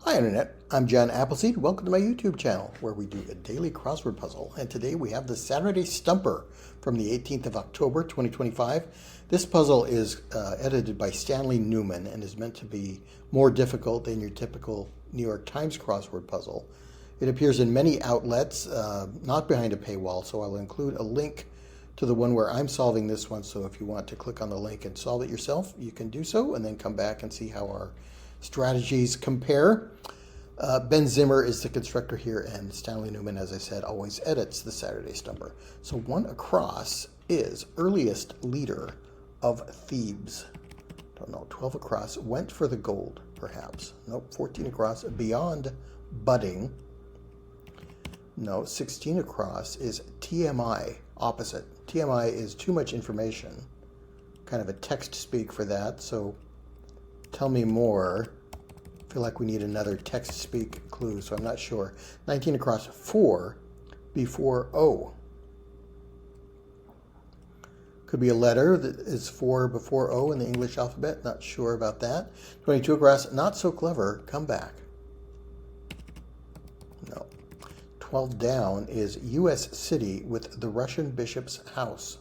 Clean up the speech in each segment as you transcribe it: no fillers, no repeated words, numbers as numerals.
Hi Internet, I'm John Appleseed. Welcome to my YouTube channel where we do a daily crossword puzzle. And today we have the Saturday Stumper from the 18th of October 2025. This puzzle is edited by Stanley Newman and is meant to be more difficult than your typical New York Times crossword puzzle. It appears in many outlets, not behind a paywall, so I'll include a link to the one where I'm solving this one. So if you want to click on the link and solve it yourself, you can do so and then come back and see how our strategies compare. Ben Zimmer is the constructor here, and Stanley Newman, as I said, always edits the Saturday Stumper. So 1 across is earliest leader of Thebes. Don't know, 12 across, went for the gold, perhaps. Nope, 14 across, beyond budding. No, 16 across is TMI, opposite. TMI is too much information, kind of a text speak for that, so tell me more. I feel like we need another text speak clue, so I'm not sure. 19 across, 4 before O. Could be a letter that is 4 before O in the English alphabet. Not sure about that. 22 across, not so clever, come back. No. 12 down is U.S. city with the Russian bishop's house.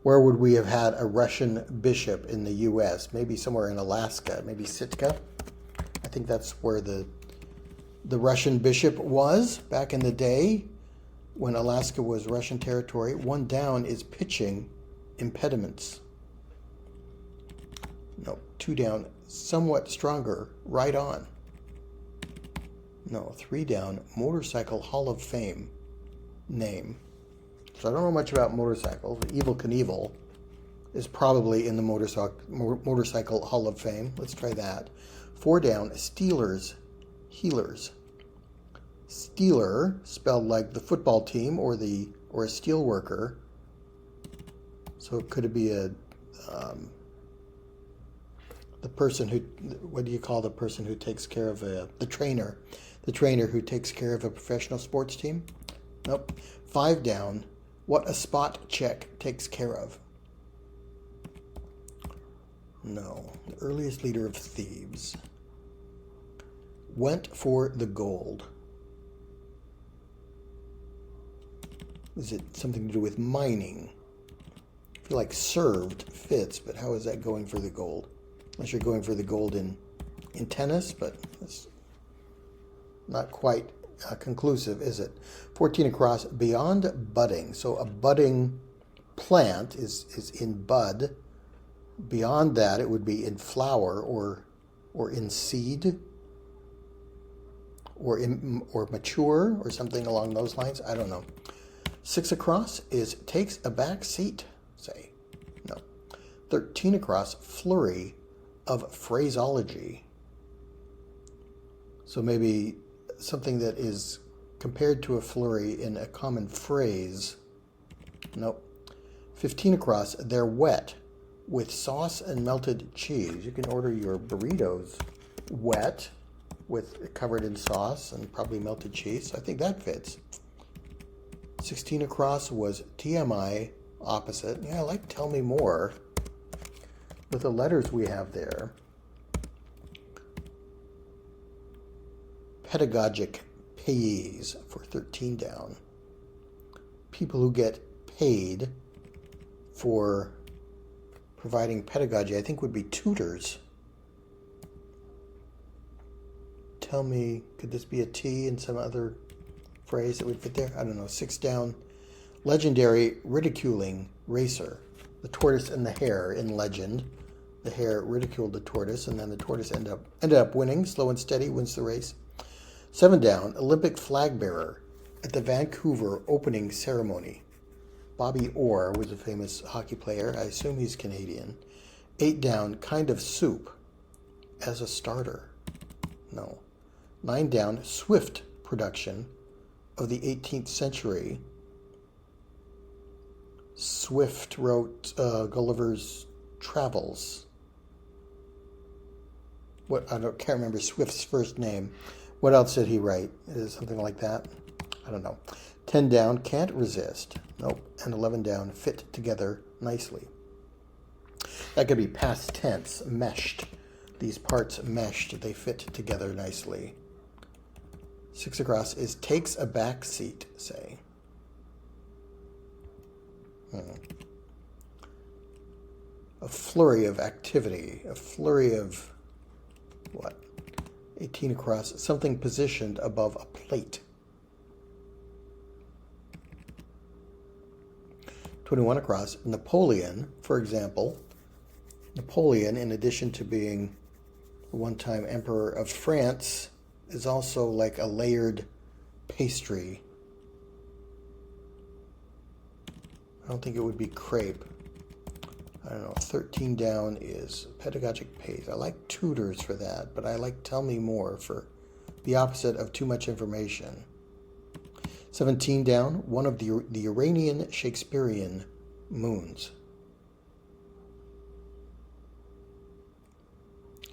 Where would we have had a Russian bishop in the U.S.? Maybe somewhere in Alaska, maybe Sitka. I think that's where the Russian bishop was back in the day when Alaska was Russian territory. 1 down is pitching impediments. No, 2 down, somewhat stronger, right on. No, 3 down, motorcycle Hall of Fame name. So I don't know much about motorcycles. Evel Knievel is probably in the motorcycle Hall of Fame. Let's try that. 4 down, Steelers, healers. Steeler, spelled like the football team or a steel worker. So could it be the person who, what do you call the person who takes care of the trainer who takes care of a professional sports team? Nope. 5 down. What a spot check takes care of. No. The earliest leader of Thebes went for the gold. Is it something to do with mining? I feel like served fits, but how is that going for the gold? Unless you're going for the gold in tennis, but that's not quite conclusive, is it? 14 across, beyond budding. So a budding plant is in bud. Beyond that, it would be in flower or in seed or mature or something along those lines. I don't know. 6 across is takes a back seat, say. No. 13 across, flurry of phraseology. So maybe something that is compared to a flurry in a common phrase. Nope. 15 across, they're wet with sauce and melted cheese. You can order your burritos wet with covered in sauce and probably melted cheese. So I think that fits. 16 across was TMI, opposite. Yeah, I like tell me more with the letters we have there. Pedagogic payees for 13 down. People who get paid for providing pedagogy, I think would be tutors. Tell me, could this be a T in some other phrase that would fit there? I don't know. 6 down, legendary ridiculing racer. The tortoise and the hare in legend. The hare ridiculed the tortoise, and then the tortoise ended up winning. Slow and steady wins the race. 7 down, Olympic flag bearer at the Vancouver opening ceremony. Bobby Orr was a famous hockey player. I assume he's Canadian. 8 down, kind of soup as a starter. No. 9 down, Swift production of the 18th century. Swift wrote Gulliver's Travels. Can't remember Swift's first name. What else did he write? Is it something like that? I don't know. 10 down, can't resist. Nope. And 11 down, fit together nicely. That could be past tense, meshed. These parts meshed, they fit together nicely. 6 across is takes a back seat, say. A flurry of activity, a flurry of what? 18 across, something positioned above a plate. 21 across, Napoleon, for example. Napoleon, in addition to being a one-time emperor of France, is also like a layered pastry. I don't think it would be crepe. I don't know. 13 down is pedagogic pace. I like tutors for that, but I like tell me more for the opposite of too much information. 17 down, one of the Iranian Shakespearean moons.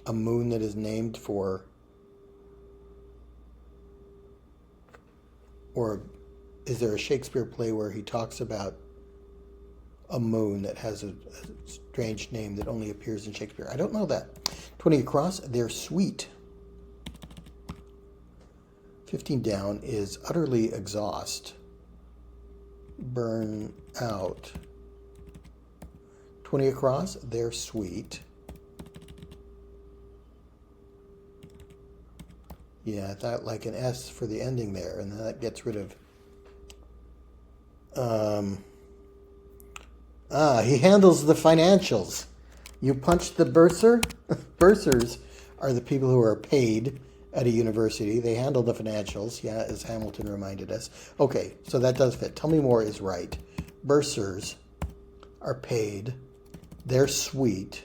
A moon that is named for, or is there a Shakespeare play where he talks about a moon that has a strange name that only appears in Shakespeare? I don't know that. 20 across, they're sweet. 15 down is utterly exhaust. Burn out. 20 across, they're sweet. Yeah, I thought like an S for the ending there, and then that gets rid of... he handles the financials. You punch the bursar? Bursars are the people who are paid at a university. They handle the financials, yeah, as Hamilton reminded us. Okay, so that does fit. Tell me more is right. Bursars are paid. They're sweet.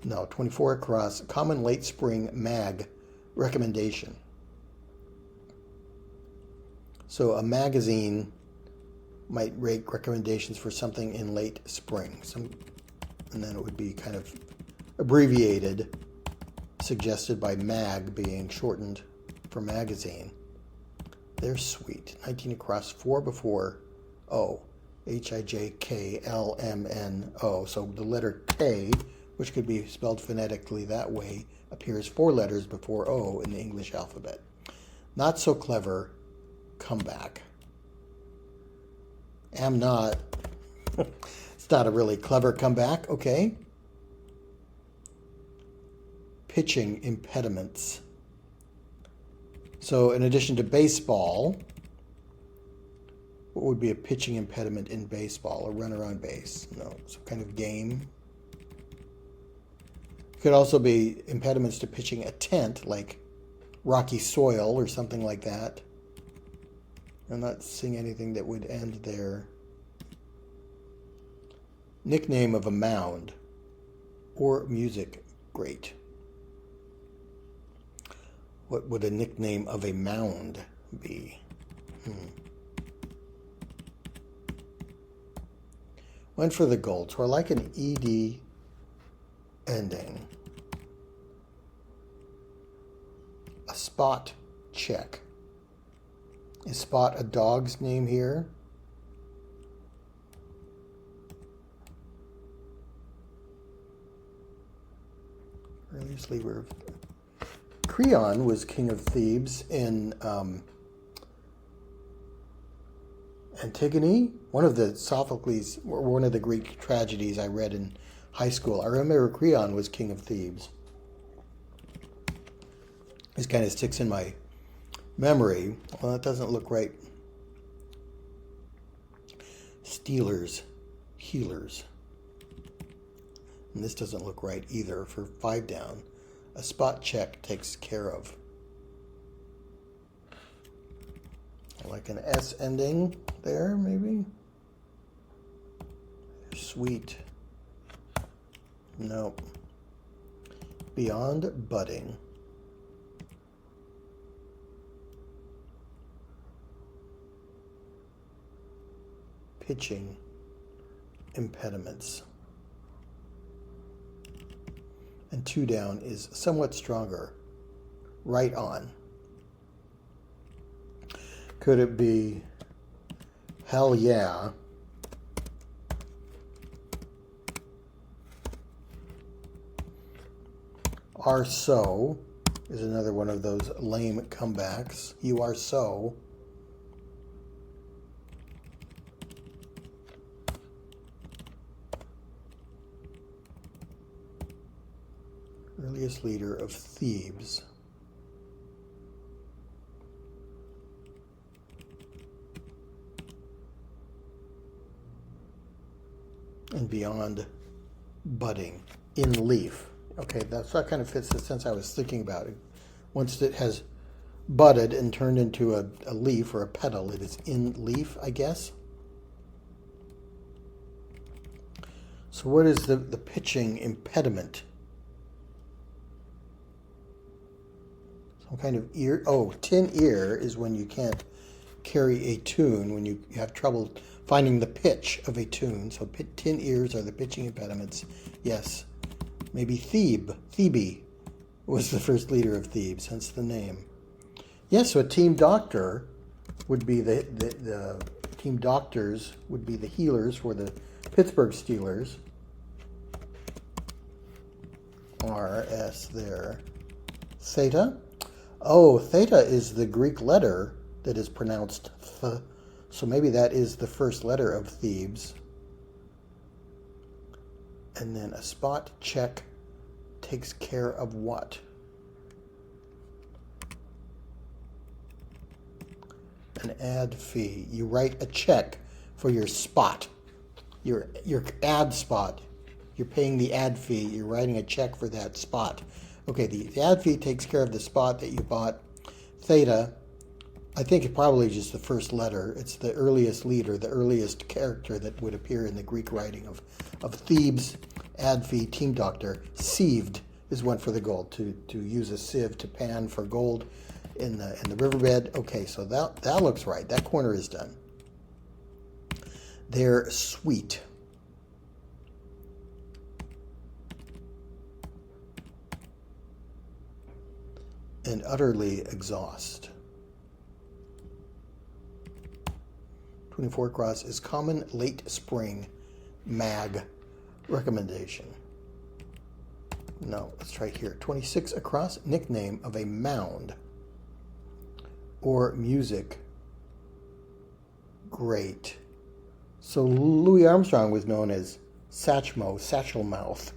No, 24 across. Common late spring mag recommendation. So a magazine might rate recommendations for something in late spring. And then it would be kind of abbreviated, suggested by mag being shortened for magazine. They're sweet. 19 across, 4 before O. Hijklmno. So the letter K, which could be spelled phonetically that way, appears 4 letters before O in the English alphabet. Not so clever. Comeback. Am not. It's not a really clever comeback. Okay. Pitching impediments. So in addition to baseball, what would be a pitching impediment in baseball? A runner on base? No, some kind of game. Could also be impediments to pitching a tent, like rocky soil or something like that. I'm not seeing anything that would end there. Nickname of a mound or music great. What would a nickname of a mound be? Went for the gold, so I like an ED ending. A spot check. Is Spot a dog's name here? Earliest lever of... Creon was king of Thebes in Antigone, one of the Sophocles, or one of the Greek tragedies I read in high school. I remember Creon was king of Thebes. This kind of sticks in my memory. Well, that doesn't look right. Stealers, healers. And this doesn't look right either for 5 down. A spot check takes care of. Like an S ending there, maybe? Sweet. Nope. Beyond budding. Pitching impediments. And 2 down is somewhat stronger. Right on. Could it be hell yeah? are so is another one of those lame comebacks. You are so. Earliest leader of Thebes. And beyond budding. In leaf. Okay, that kind of fits the sense I was thinking about it. Once it has budded and turned into a leaf or a petal, it is in leaf, I guess. So what is the pitching impediment? Some kind of ear. Oh, tin ear is when you can't carry a tune, when you have trouble finding the pitch of a tune. So tin ears are the pitching impediments. Yes. Maybe Thebe was the first leader of Thebes, hence the name. Yes, so a team doctor would be the team doctors would be the healers for the Pittsburgh Steelers. RS there. Theta. Oh, theta is the Greek letter that is pronounced th. So maybe that is the first letter of Thebes. And then a spot check takes care of what? An ad fee. You write a check for your spot, your ad spot. You're paying the ad fee. You're writing a check for that spot. Okay, the ad fee takes care of the spot that you bought. Theta, I think it's probably just the first letter. It's the earliest leader, the earliest character that would appear in the Greek writing of Thebes. Ad fee, team doctor. Sieved is one for the gold. To use a sieve to pan for gold in the riverbed. Okay, so that looks right. That corner is done. They're sweet. And utterly exhaust. 24 across is common late spring mag recommendation. No, let's try here. 26 across, nickname of a mound or music great. So Louis Armstrong was known as Satchmo, Satchel Mouth.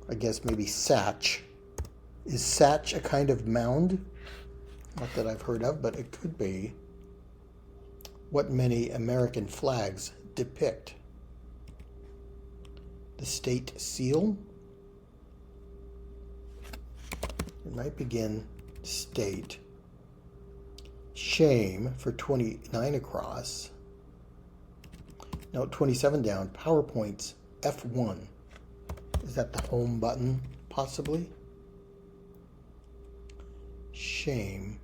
I guess maybe Satch. Is Satch a kind of mound? Not that I've heard of, but it could be. What many American flags depict? The state seal? It might begin state. Shame for 29 across. No, 27 down. PowerPoint's F1. Is that the home button, possibly? Shame.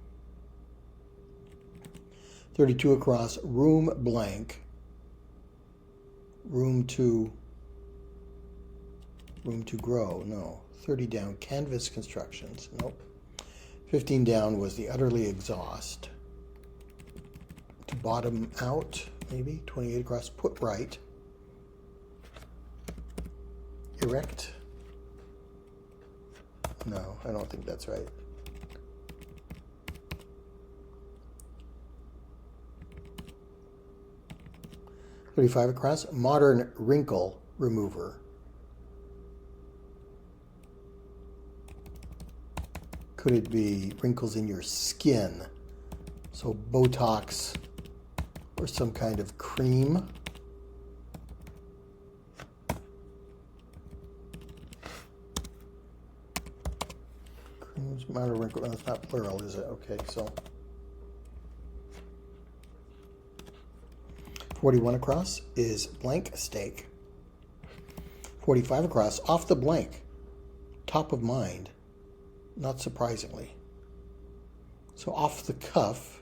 32 across, room blank. Room to grow, no. 30 down, canvas constructions, nope. 15 down was the utterly exhaust. To bottom out, maybe. 28 across, put right. Erect. No, I don't think that's right. $35 across, modern wrinkle remover. Could it be wrinkles in your skin? So Botox or some kind of cream. Creams, modern wrinkle, that's not plural, is it? Okay, so 41 across is blank steak. 45 across, off the blank, top of mind, not surprisingly. So off the cuff,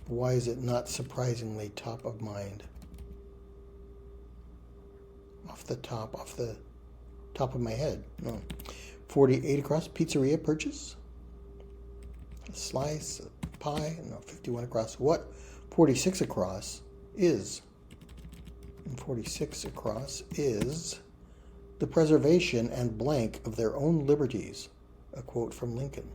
why is it not surprisingly top of mind? Off the top of my head, no. 48 across, pizzeria purchase. A slice, a pie, no, 51 across. What 46 across is, and 46 across is the preservation and blank of their own liberties. A quote from Lincoln.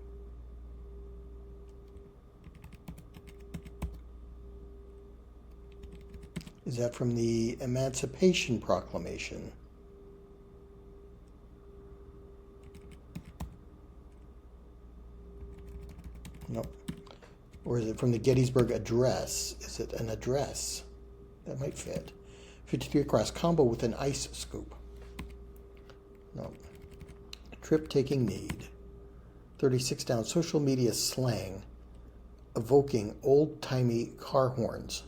Is that from the Emancipation Proclamation? Nope. Or is it from the Gettysburg Address? Is it an address? That might fit. 53 across, combo with an ice scoop. No. Trip-taking need. 36 down, social media slang, evoking old-timey car horns.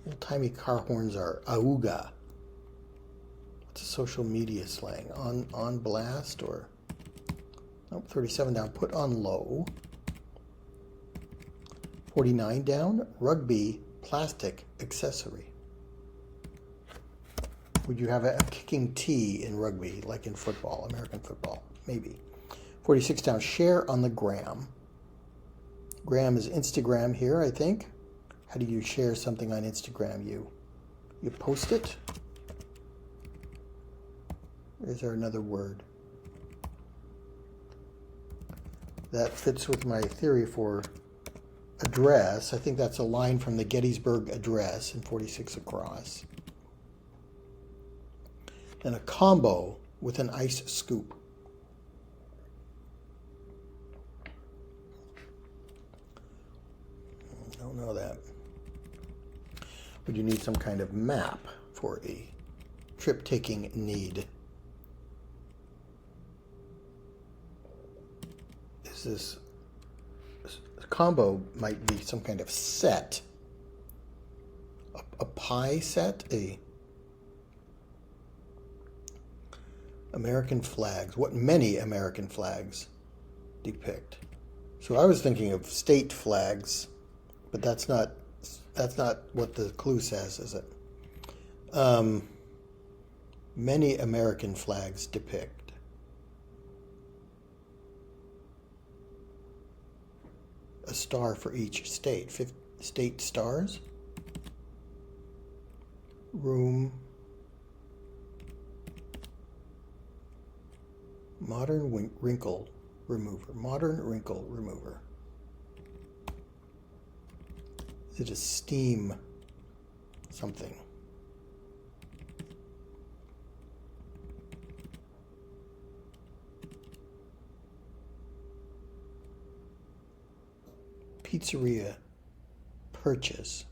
Old-timey car horns are auga. What's a social media slang? On blast or... Nope, 37 down, put on low. 49 down, rugby plastic accessory. Would you have a kicking tee in rugby, like in football, American football? Maybe. 46 down, share on the gram. Gram is Instagram here, I think. How do you share something on Instagram? You post it? Or is there another word? That fits with my theory for address. I think that's a line from the Gettysburg Address in 46 across. And a combo with an ice scoop. Don't know that. Would you need some kind of map for a trip-taking need? Is this combo might be some kind of set? A pie set? A American flags. What many American flags depict. So I was thinking of state flags, but that's not what the clue says, is it? Many American flags depict. A star for each state. State stars. Room. Modern wrinkle remover. Modern wrinkle remover. Is it a steam something? Pizzeria purchase.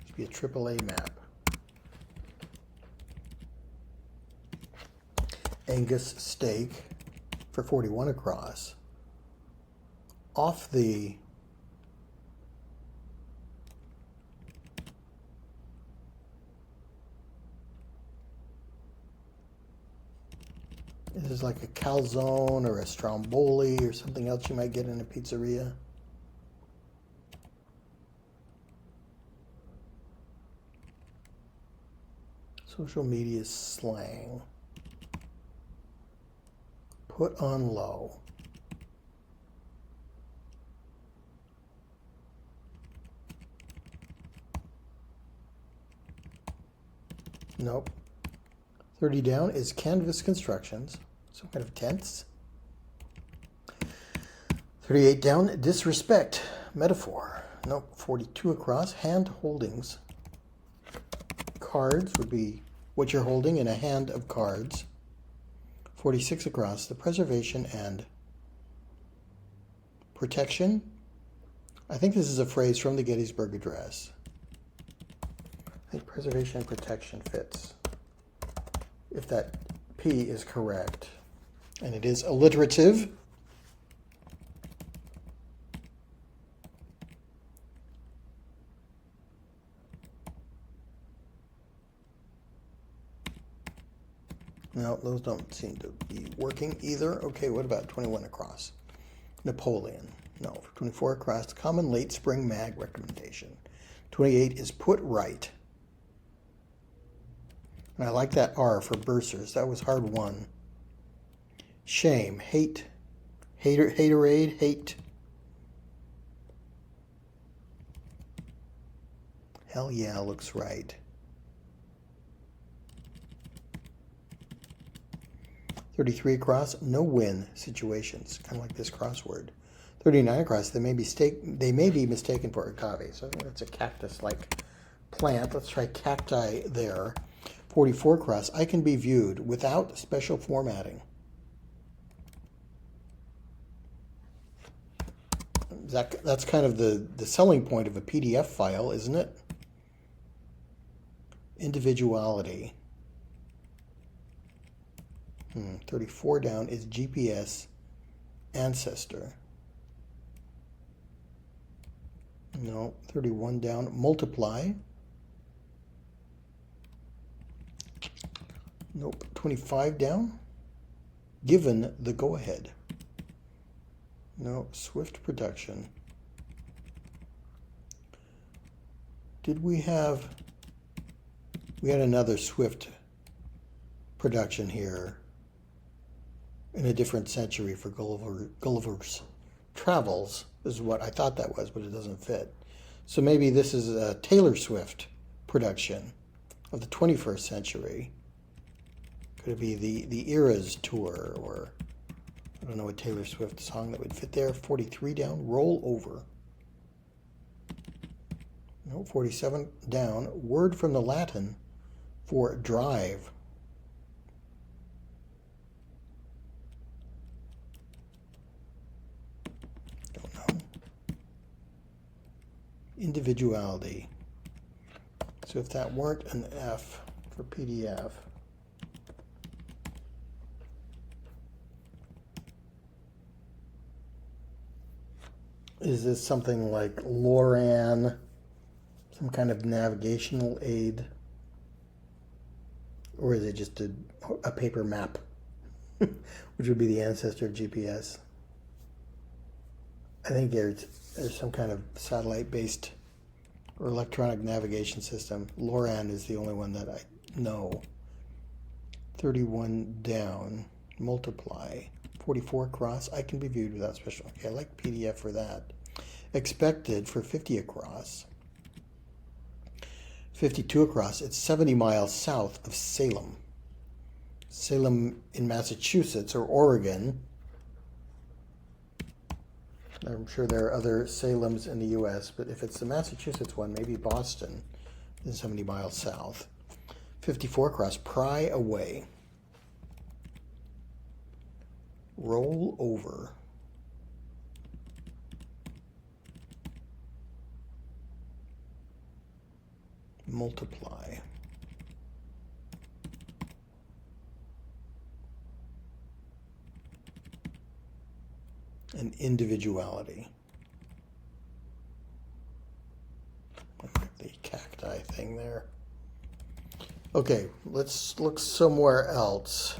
Should be a AAA map. Angus steak for 41 across. Off the this is like a calzone or a stromboli or something else you might get in a pizzeria. Social media slang. Put on low. Nope. 30 down is canvas constructions. Some kind of tents. 38 down, disrespect. Metaphor. Nope. 42 across, hand holdings. Cards would be what you're holding in a hand of cards. 46 across, the preservation and protection. I think this is a phrase from the Gettysburg Address. I think preservation and protection fits, if that P is correct. And it is alliterative. No, those don't seem to be working either. Okay, what about 21 across? Napoleon. No, 24 across, common late spring mag recommendation. 28 is put right. And I like that R for bursars. That was hard won. Shame, hate, haterade, hate. Hell yeah, looks right. 33 across, no win situations, kind of like this crossword. 39 across, they may be mistaken for agave. So it's a cactus-like plant. Let's try cacti there. 44 across, I can be viewed without special formatting. That's kind of the selling point of a PDF file, isn't it? Individuality. 34 down is GPS ancestor. No, 31 down, multiply. Nope, 25 down, given the go-ahead. No, Swift production. We had another Swift production here in a different century for Gulliver's Travels, is what I thought that was, but it doesn't fit. So maybe this is a Taylor Swift production of the 21st century. Could it be the Eras tour, or I don't know a Taylor Swift song that would fit there. 43 down, roll over. No, 47 down, word from the Latin for drive. Don't know. Individuality. So if that weren't an F for PDF, is this something like Loran, some kind of navigational aid? Or is it just a paper map, which would be the ancestor of GPS? I think there's some kind of satellite-based or electronic navigation system. Loran is the only one that I know. 31 down, multiply. 44 across, I can be viewed without special. Okay, I like PDF for that. Expected for 50 across. 52 across, it's 70 miles south of Salem. Salem in Massachusetts or Oregon. I'm sure there are other Salems in the U.S., but if it's the Massachusetts one, maybe Boston is 70 miles south. 54 across, pry away. Roll over. Multiply. And individuality. The cacti thing there. Okay, let's look somewhere else.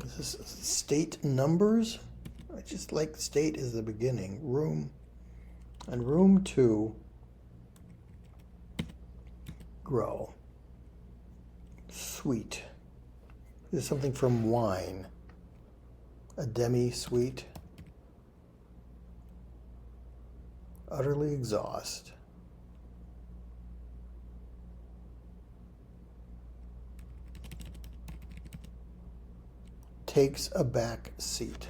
Is this state numbers? I just like state is the beginning. Room. And room to grow. Sweet. This is something from wine. A demi-sweet. Utterly exhaust. Takes a back seat.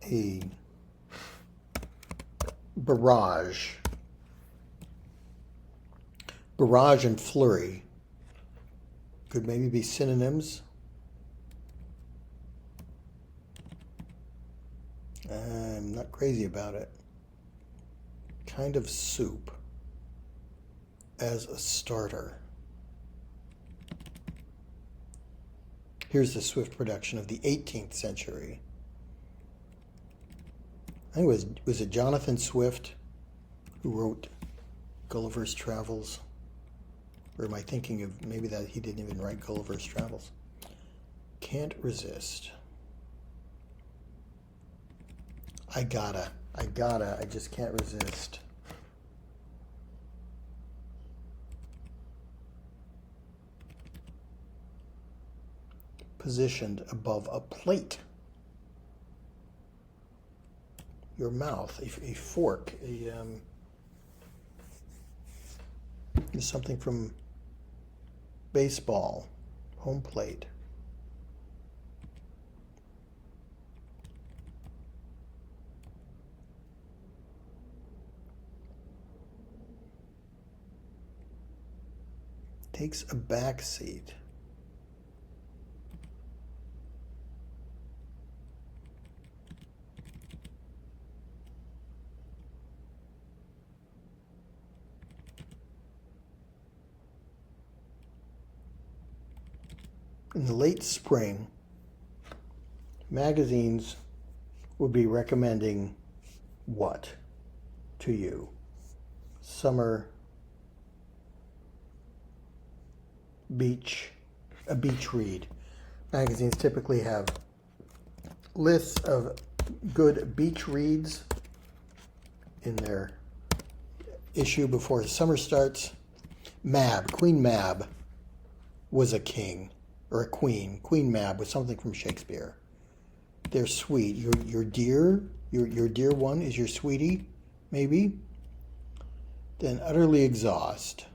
A barrage. Barrage and flurry could maybe be synonyms. I'm not crazy about it. Kind of soup as a starter. Here's the Swift production of the 18th century. I think was it Jonathan Swift who wrote Gulliver's Travels? Or am I thinking of maybe that he didn't even write Gulliver's Travels? Can't resist. I just can't resist. positioned above a plate. Your mouth, a fork, is something from baseball, home plate. Takes a back seat. In the late spring, magazines would be recommending what to you? Summer beach, a beach read. Magazines typically have lists of good beach reads in their issue before summer starts. Queen Mab was a king or a queen. Queen Mab was something from Shakespeare. They're sweet. Your dear one is your sweetie, maybe. Then utterly exhaust.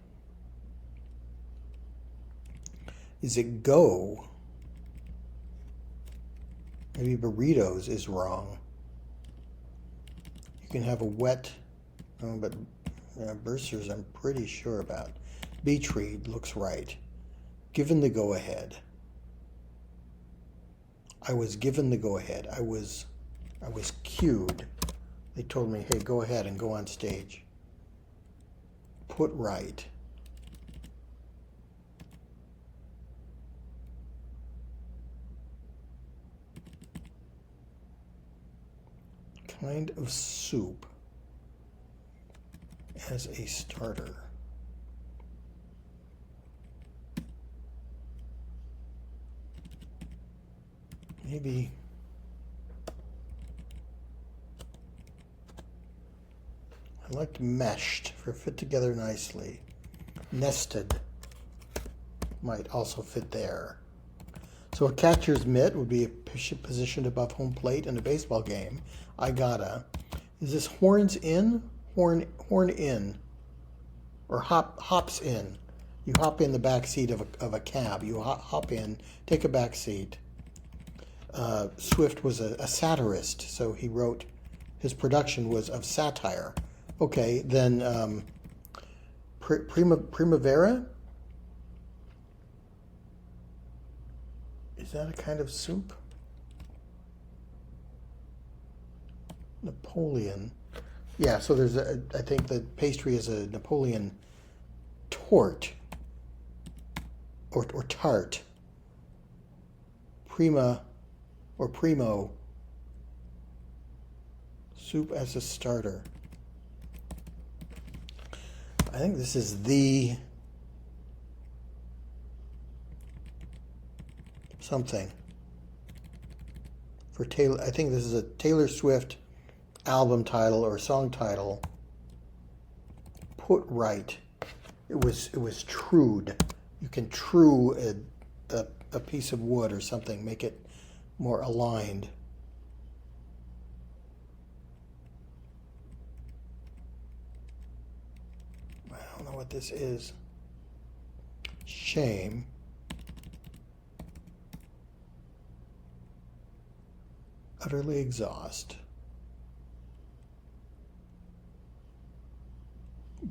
Is it go? Maybe burritos is wrong. You can have a wet, but Bursars I'm pretty sure about. Beach read looks right. Given the go-ahead. I was given the go-ahead. I was cued. They told me, hey, go ahead and go on stage. Put right. Kind of soup as a starter. Maybe I liked meshed for fit together nicely. Nested might also fit there. So a catcher's mitt would be positioned above home plate in a baseball game. I gotta. Is this horns in? Horn in. Or hops in. You hop in the back seat of a cab. You hop in, take a back seat. Swift was a satirist, so he wrote, his production was of satire. Okay, then Primavera? Is that a kind of soup? Napoleon. Yeah, so there's I think the pastry is a Napoleon tort or tart. Prima or primo. Soup as a starter. I think this is the something for Taylor. I think this is a Taylor Swift album title or song title. Put right. It was trued. You can true a piece of wood or something, make it more aligned. I don't know what this is. Shame. Utterly exhaust.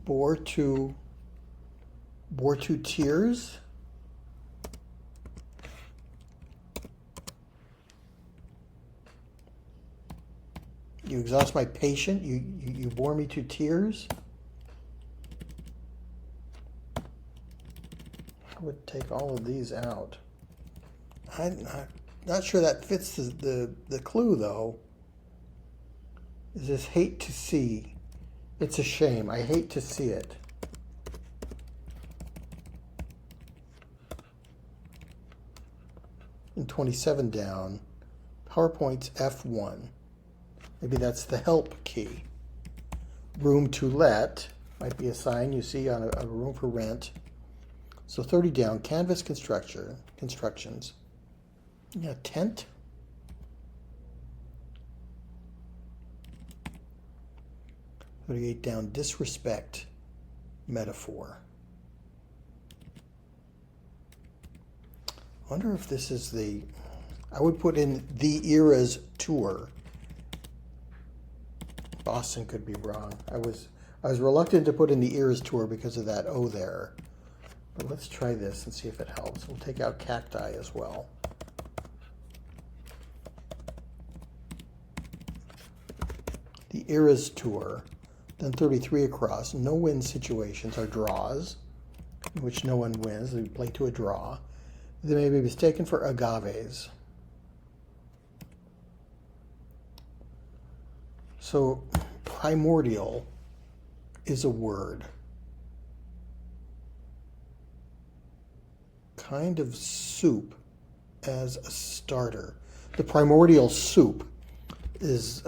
Bore to tears. You exhaust my patience. You bore me to tears. I would take all of these out. I'm not sure that fits the clue though. Is this hate to see? It's a shame. I hate to see it. And 27 down. PowerPoint's F1. Maybe that's the help key. Room to let might be a sign you see on a room for rent. So 30 down, canvas constructions. Yeah, tent. Down, disrespect metaphor. I wonder if this is the, I would put in the Eras tour. Boston could be wrong. I was reluctant to put in the Eras tour because of that O there. But let's try this and see if it helps. We'll take out cacti as well. The Eras tour. Then 33 across. No-win situations are draws, in which no one wins. We play to a draw. They may be mistaken for agaves. So, primordial is a word. Kind of soup as a starter. The primordial soup is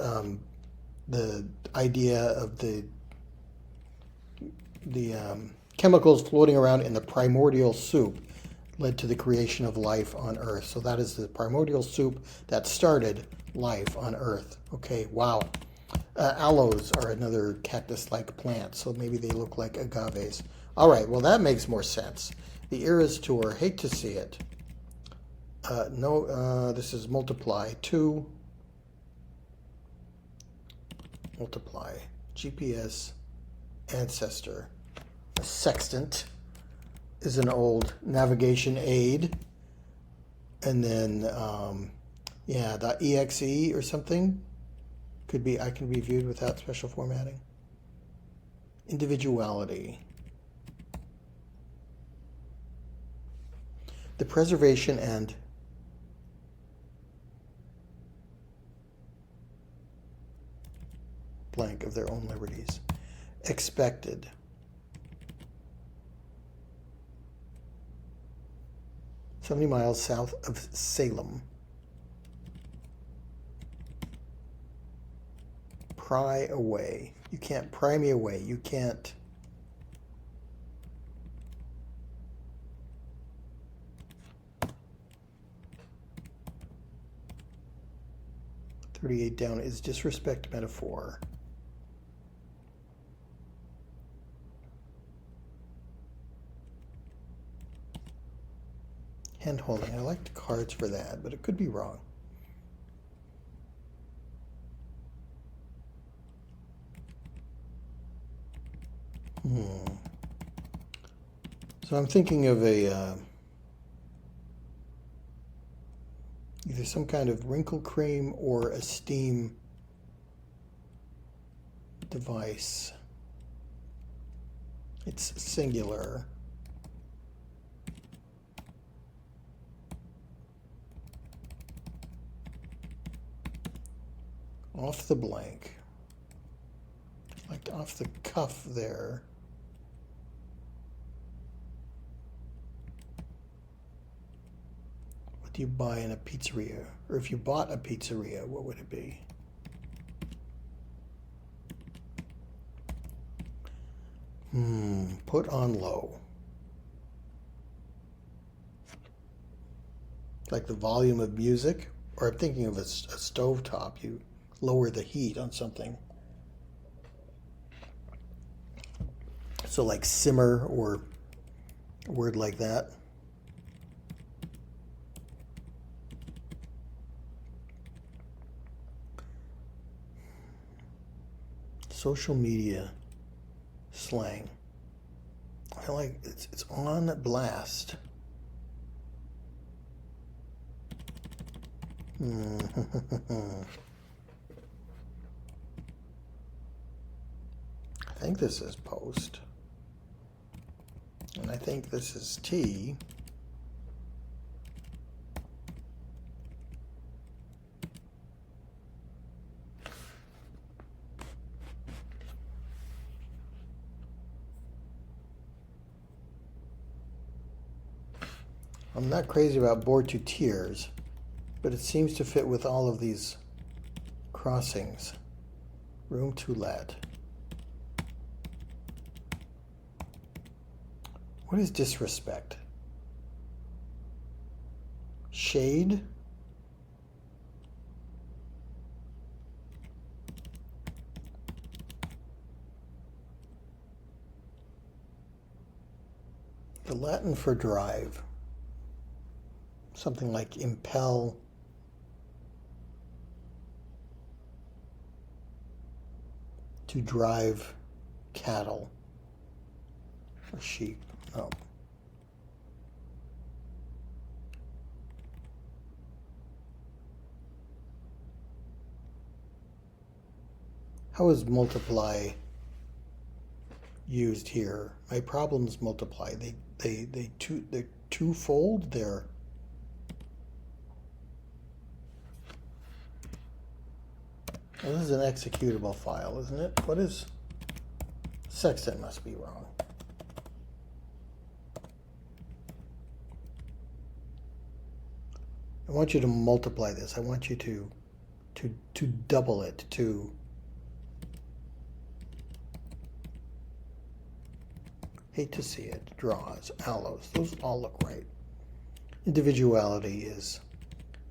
the idea of the chemicals floating around in the primordial soup led to the creation of life on Earth. So that is the primordial soup that started life on Earth. Okay, wow. Aloes are another cactus-like plant, so maybe they look like agaves. All right, well, that makes more sense. The Eras tour, hate to see it. This is multiply. 2 multiply. GPS ancestor. A sextant is an old navigation aid. And then, yeah, .exe or something. Could be, I can be viewed without special formatting. Individuality. The preservation and blank of their own liberties. Expected. "70 miles south of Salem." Pry away. You can't pry me away. You can't. "38 down" is disrespect metaphor. Hand holding. I like the cards for that, but it could be wrong. So I'm thinking of a either some kind of wrinkle cream or a steam device. It's singular. Off the blank. Like off the cuff there. What do you buy in a pizzeria? Or if you bought a pizzeria, what would it be? Put on low. Like the volume of music? Or I'm thinking of a stovetop. You lower the heat on something. So like simmer or a word like that. Social media slang. I like it's on blast. I think this is post. And I think this is T. I'm not crazy about bored to tears, but it seems to fit with all of these crossings. Room to let. What is disrespect? Shade? The Latin for drive, something like impel, to drive cattle or sheep. No. How is multiply used here? My problems multiply. They're twofold. They're well, this is an executable file, isn't it? What is sextant must be wrong. I want you to multiply this. I want you to double it, to hate to see it, draws, allos, those all look right. Individuality is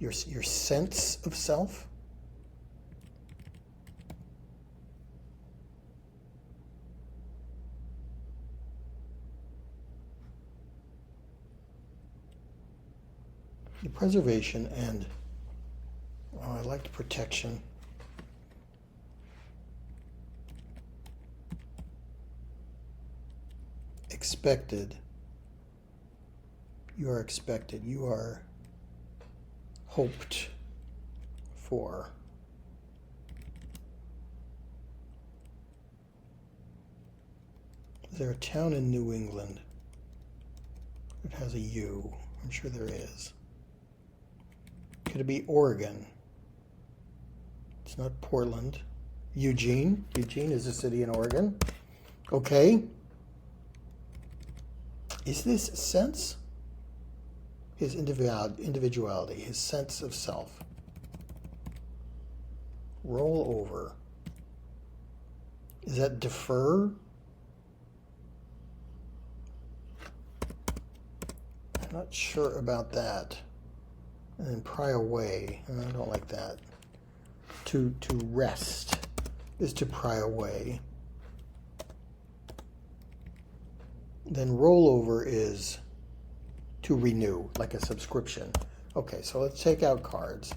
your sense of self. The preservation and, oh, I liked protection. Expected. You are expected. You are hoped for. Is there a town in New England that has a U? I'm sure there is. Could it be Oregon? It's not Portland. Eugene. Eugene is a city in Oregon. Okay. Is this sense? His individuality, his sense of self. Roll over. Is that defer? I'm not sure about that. And then pry away. I don't like that. To rest is to pry away. Then rollover is to renew, like a subscription. Okay, so let's take out cards.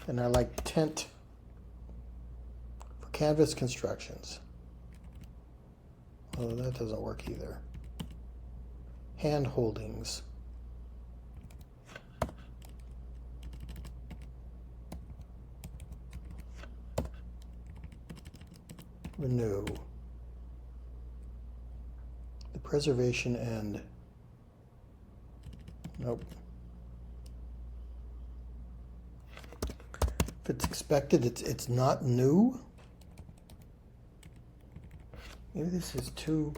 And I like tent for canvas constructions. Oh, that doesn't work either. Hand holdings. Renew. The preservation and nope. If it's expected, it's not new. Maybe this is two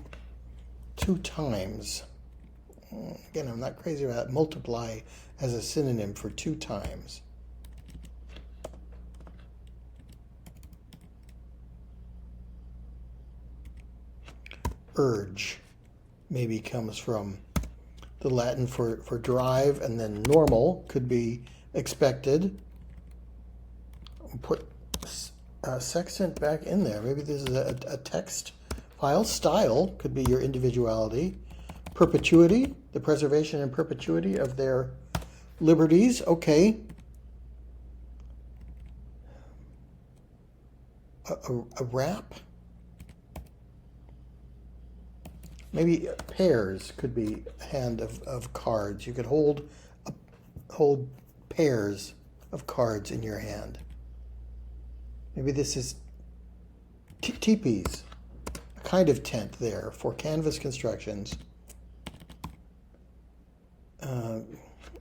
times. Again, I'm not crazy about multiply as a synonym for 2 times. Urge maybe comes from the Latin for drive, and then normal could be expected. Put sextant back in there. Maybe this is a text file. Style could be your individuality. Perpetuity, the preservation and perpetuity of their liberties. Okay. A wrap. Maybe pairs could be a hand of cards. You could hold pairs of cards in your hand. Maybe this is teepees, a kind of tent there for canvas constructions.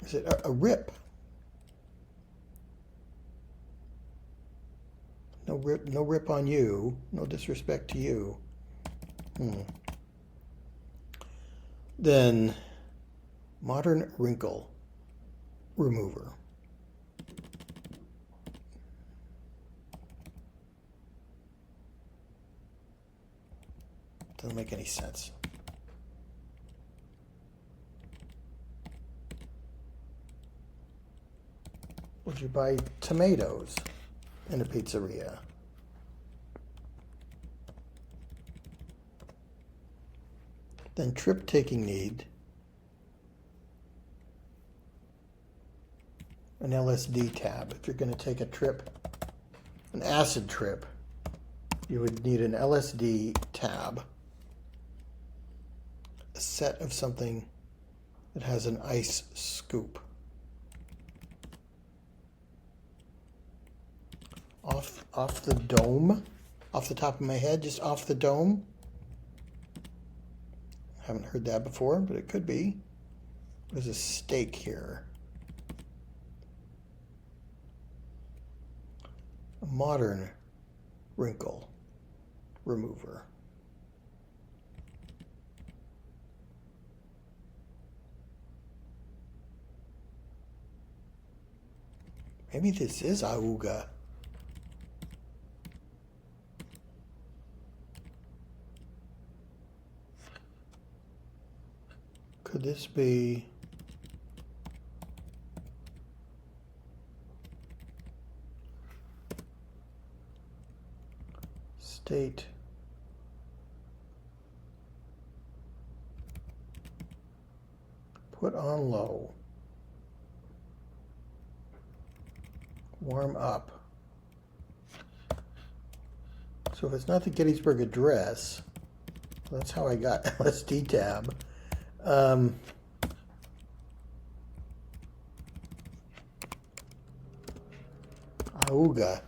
Is it a rip? No rip on you. No disrespect to you. Then modern wrinkle remover. Doesn't make any sense. Would you buy tomatoes in a pizzeria? Then trip taking need. An LSD tab. If you're going to take a trip, an acid trip, you would need an LSD tab. A set of something that has an ice scoop. Off the dome, off the top of my head, just off the dome. Haven't heard that before, but it could be. There's a stake here. A modern wrinkle remover. Maybe this is Auga. Could this be state put on low, warm up? So if it's not the Gettysburg Address, that's how I got LSD tab. Auga.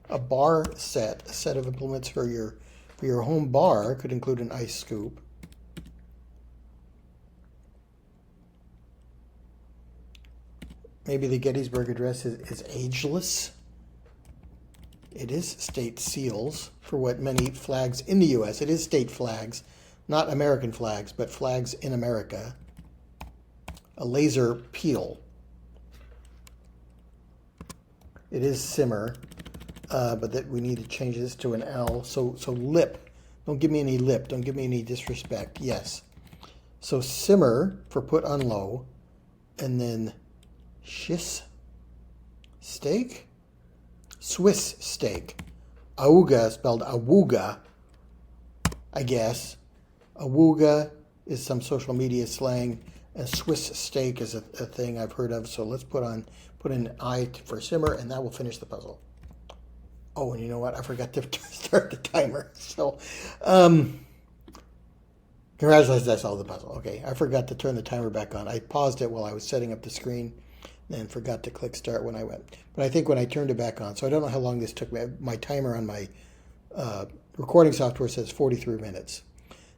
A bar set, a set of implements for your home bar, could include an ice scoop. Maybe the Gettysburg Address is ageless. It is state seals for what many flags in the U.S. It is state flags, not American flags, but flags in America. A laser peel. It is simmer, but that we need to change this to an L. So lip. Don't give me any lip. Don't give me any disrespect. Yes. So simmer for put on low, and then schiss steak. Swiss steak. Auga spelled awooga, I guess. Awooga is some social media slang, and Swiss steak is a thing I've heard of. So let's put in I for simmer, and that will finish the puzzle. Oh, and you know what? I forgot to start the timer. So, congratulations, I solved the puzzle. Okay, I forgot to turn the timer back on. I paused it while I was setting up the screen, and forgot to click start when I went. But I think when I turned it back on, so I don't know how long this took me. My timer on my recording software says 43 minutes.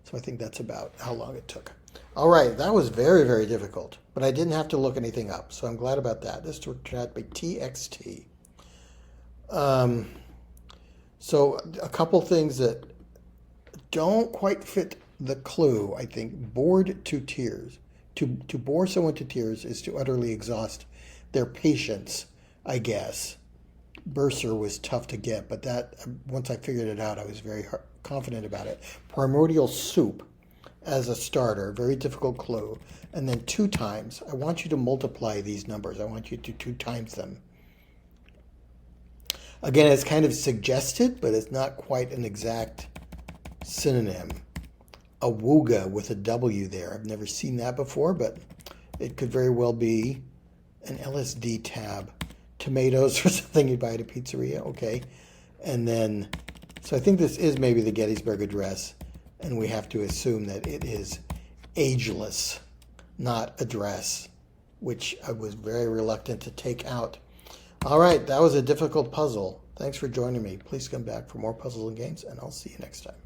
So I think that's about how long it took. All right, that was very, very difficult, but I didn't have to look anything up, so I'm glad about that. This turned out to be TXT. So a couple things that don't quite fit the clue, I think. Bored to tears. To bore someone to tears is to utterly exhaust their patience, I guess. Bursar was tough to get, but that once I figured it out, I was very confident about it. Primordial soup as a starter, very difficult clue. And then 2 times. I want you to multiply these numbers. I want you to 2 times them. Again, it's kind of suggested, but it's not quite an exact synonym. Awooga with a W there. I've never seen that before, but it could very well be an LSD tab. Tomatoes or something you'd buy at a pizzeria. Okay. And then, so I think this is maybe the Gettysburg Address, and we have to assume that it is ageless, not address, which I was very reluctant to take out. All right, that was a difficult puzzle. Thanks for joining me. Please come back for more puzzles and games, and I'll see you next time.